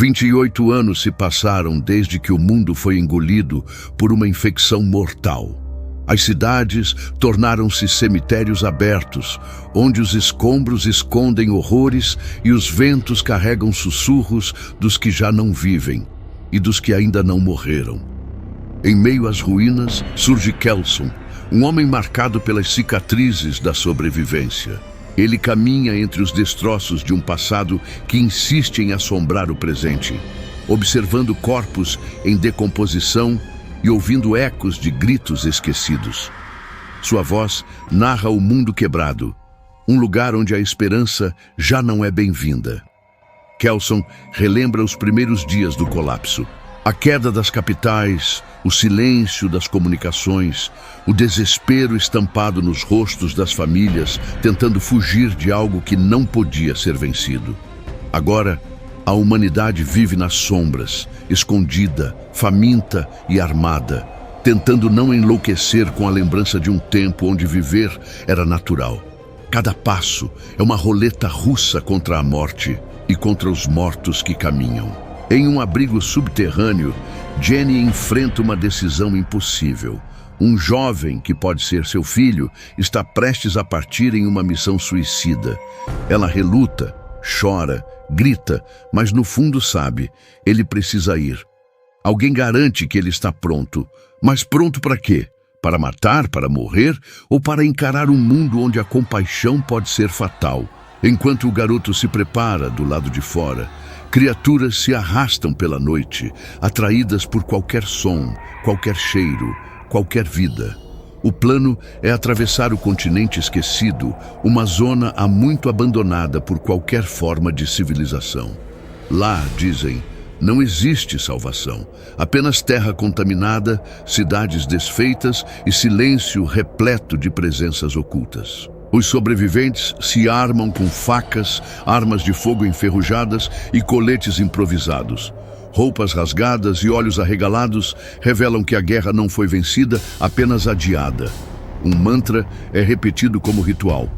28 anos se passaram desde que o mundo foi engolido por uma infecção mortal. As cidades tornaram-se cemitérios abertos, onde os escombros escondem horrores e os ventos carregam sussurros dos que já não vivem e dos que ainda não morreram. Em meio às ruínas surge Kelson, um homem marcado pelas cicatrizes da sobrevivência. Ele caminha entre os destroços de um passado que insiste em assombrar o presente, observando corpos em decomposição e ouvindo ecos de gritos esquecidos. Sua voz narra o mundo quebrado, um lugar onde a esperança já não é bem-vinda. Kelson relembra os primeiros dias do colapso. A queda das capitais, o silêncio das comunicações, o desespero estampado nos rostos das famílias, tentando fugir de algo que não podia ser vencido. Agora, a humanidade vive nas sombras, escondida, faminta e armada, tentando não enlouquecer com a lembrança de um tempo onde viver era natural. Cada passo é uma roleta russa contra a morte e contra os mortos que caminham. Em um abrigo subterrâneo, Jenny enfrenta uma decisão impossível. Um jovem, que pode ser seu filho, está prestes a partir em uma missão suicida. Ela reluta, chora, grita, mas no fundo sabe, ele precisa ir. Alguém garante que ele está pronto. Mas pronto para quê? Para matar, para morrer ou para encarar um mundo onde a compaixão pode ser fatal? Enquanto o garoto se prepara do lado de fora, criaturas se arrastam pela noite, atraídas por qualquer som, qualquer cheiro, qualquer vida. O plano é atravessar o continente esquecido, uma zona há muito abandonada por qualquer forma de civilização. Lá, dizem, não existe salvação, apenas terra contaminada, cidades desfeitas e silêncio repleto de presenças ocultas. Os sobreviventes se armam com facas, armas de fogo enferrujadas e coletes improvisados. Roupas rasgadas e olhos arregalados revelam que a guerra não foi vencida, apenas adiada. Um mantra é repetido como ritual.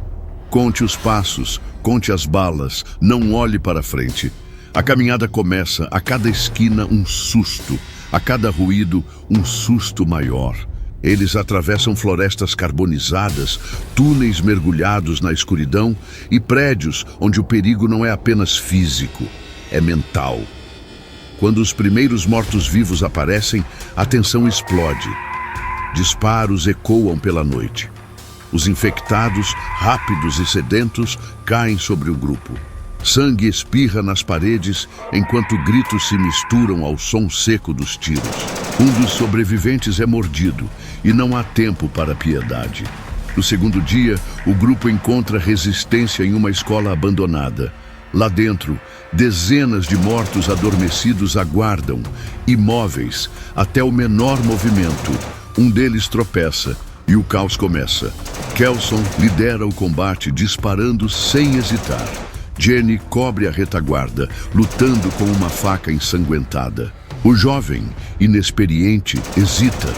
Conte os passos, conte as balas, não olhe para frente. A caminhada começa, a cada esquina um susto, a cada ruído um susto maior. Eles atravessam florestas carbonizadas, túneis mergulhados na escuridão e prédios onde o perigo não é apenas físico, é mental. Quando os primeiros mortos-vivos aparecem, a tensão explode. Disparos ecoam pela noite. Os infectados, rápidos e sedentos, caem sobre o grupo. Sangue espirra nas paredes enquanto gritos se misturam ao som seco dos tiros. Um dos sobreviventes é mordido e não há tempo para piedade. No segundo dia, o grupo encontra resistência em uma escola abandonada. Lá dentro, dezenas de mortos adormecidos aguardam, imóveis, até o menor movimento. Um deles tropeça e o caos começa. Kelson lidera o combate disparando sem hesitar. Jenny cobre a retaguarda, lutando com uma faca ensanguentada. O jovem, inexperiente, hesita,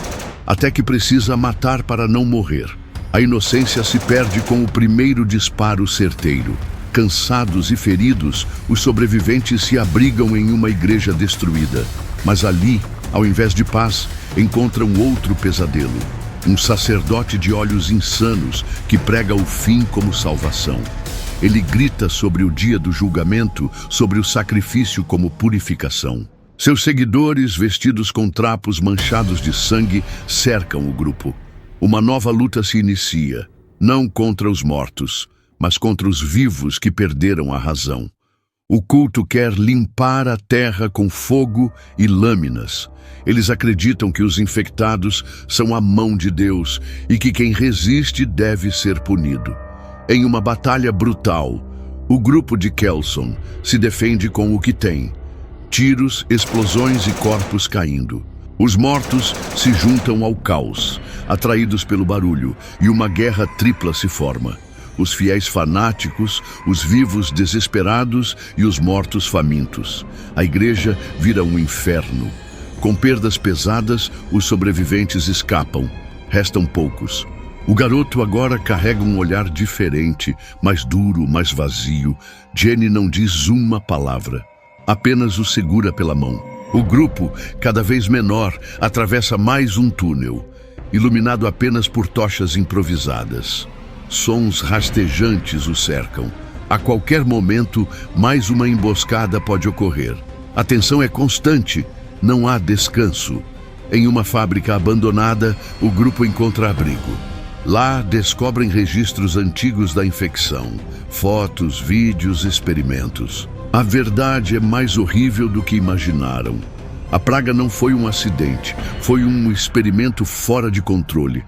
até que precisa matar para não morrer. A inocência se perde com o primeiro disparo certeiro. Cansados e feridos, os sobreviventes se abrigam em uma igreja destruída. Mas ali, ao invés de paz, encontram outro pesadelo. Um sacerdote de olhos insanos que prega o fim como salvação. Ele grita sobre o dia do julgamento, sobre o sacrifício como purificação. Seus seguidores, vestidos com trapos manchados de sangue, cercam o grupo. Uma nova luta se inicia, não contra os mortos, mas contra os vivos que perderam a razão. O culto quer limpar a terra com fogo e lâminas. Eles acreditam que os infectados são a mão de Deus e que quem resiste deve ser punido. Em uma batalha brutal, o grupo de Kelson se defende com o que tem: tiros, explosões e corpos caindo. Os mortos se juntam ao caos, atraídos pelo barulho, e uma guerra tripla se forma. Os fiéis fanáticos, os vivos desesperados e os mortos famintos. A igreja vira um inferno. Com perdas pesadas, os sobreviventes escapam. Restam poucos. O garoto agora carrega um olhar diferente, mais duro, mais vazio. Jenny não diz uma palavra. apenas o segura pela mão. O grupo, cada vez menor, atravessa mais um túnel, iluminado apenas por tochas improvisadas. Sons rastejantes o cercam. A qualquer momento, mais uma emboscada pode ocorrer. A tensão é constante, não há descanso. Em uma fábrica abandonada, o grupo encontra abrigo. Lá, descobrem registros antigos da infecção, fotos, vídeos, experimentos. A verdade é mais horrível do que imaginaram. A praga não foi um acidente, foi um experimento fora de controle.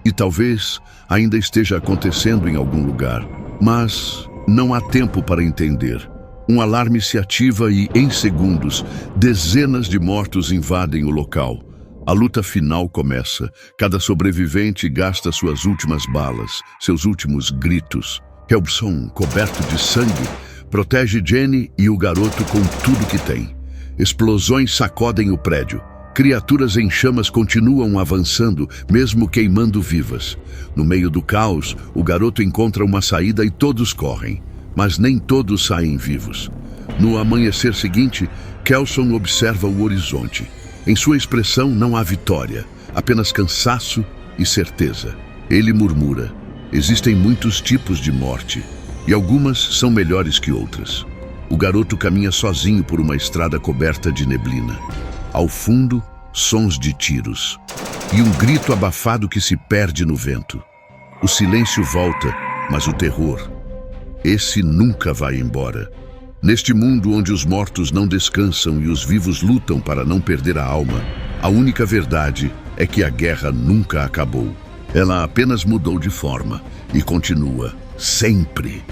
E talvez ainda esteja acontecendo em algum lugar. Mas não há tempo para entender. Um alarme se ativa e, em segundos, dezenas de mortos invadem o local. A luta final começa. Cada sobrevivente gasta suas últimas balas, seus últimos gritos. Helbson, coberto de sangue, protege Jenny e o garoto com tudo que tem. Explosões sacodem o prédio. Criaturas em chamas continuam avançando, mesmo queimando vivas. No meio do caos, o garoto encontra uma saída e todos correm. Mas nem todos saem vivos. No amanhecer seguinte, Kelson observa o horizonte. Em sua expressão não há vitória, apenas cansaço e certeza. Ele murmura: existem muitos tipos de morte, e algumas são melhores que outras. O garoto caminha sozinho por uma estrada coberta de neblina. Ao fundo, sons de tiros e um grito abafado que se perde no vento. O silêncio volta, mas o terror, esse nunca vai embora. Neste mundo onde os mortos não descansam e os vivos lutam para não perder a alma, a única verdade é que a guerra nunca acabou. Ela apenas mudou de forma e continua sempre.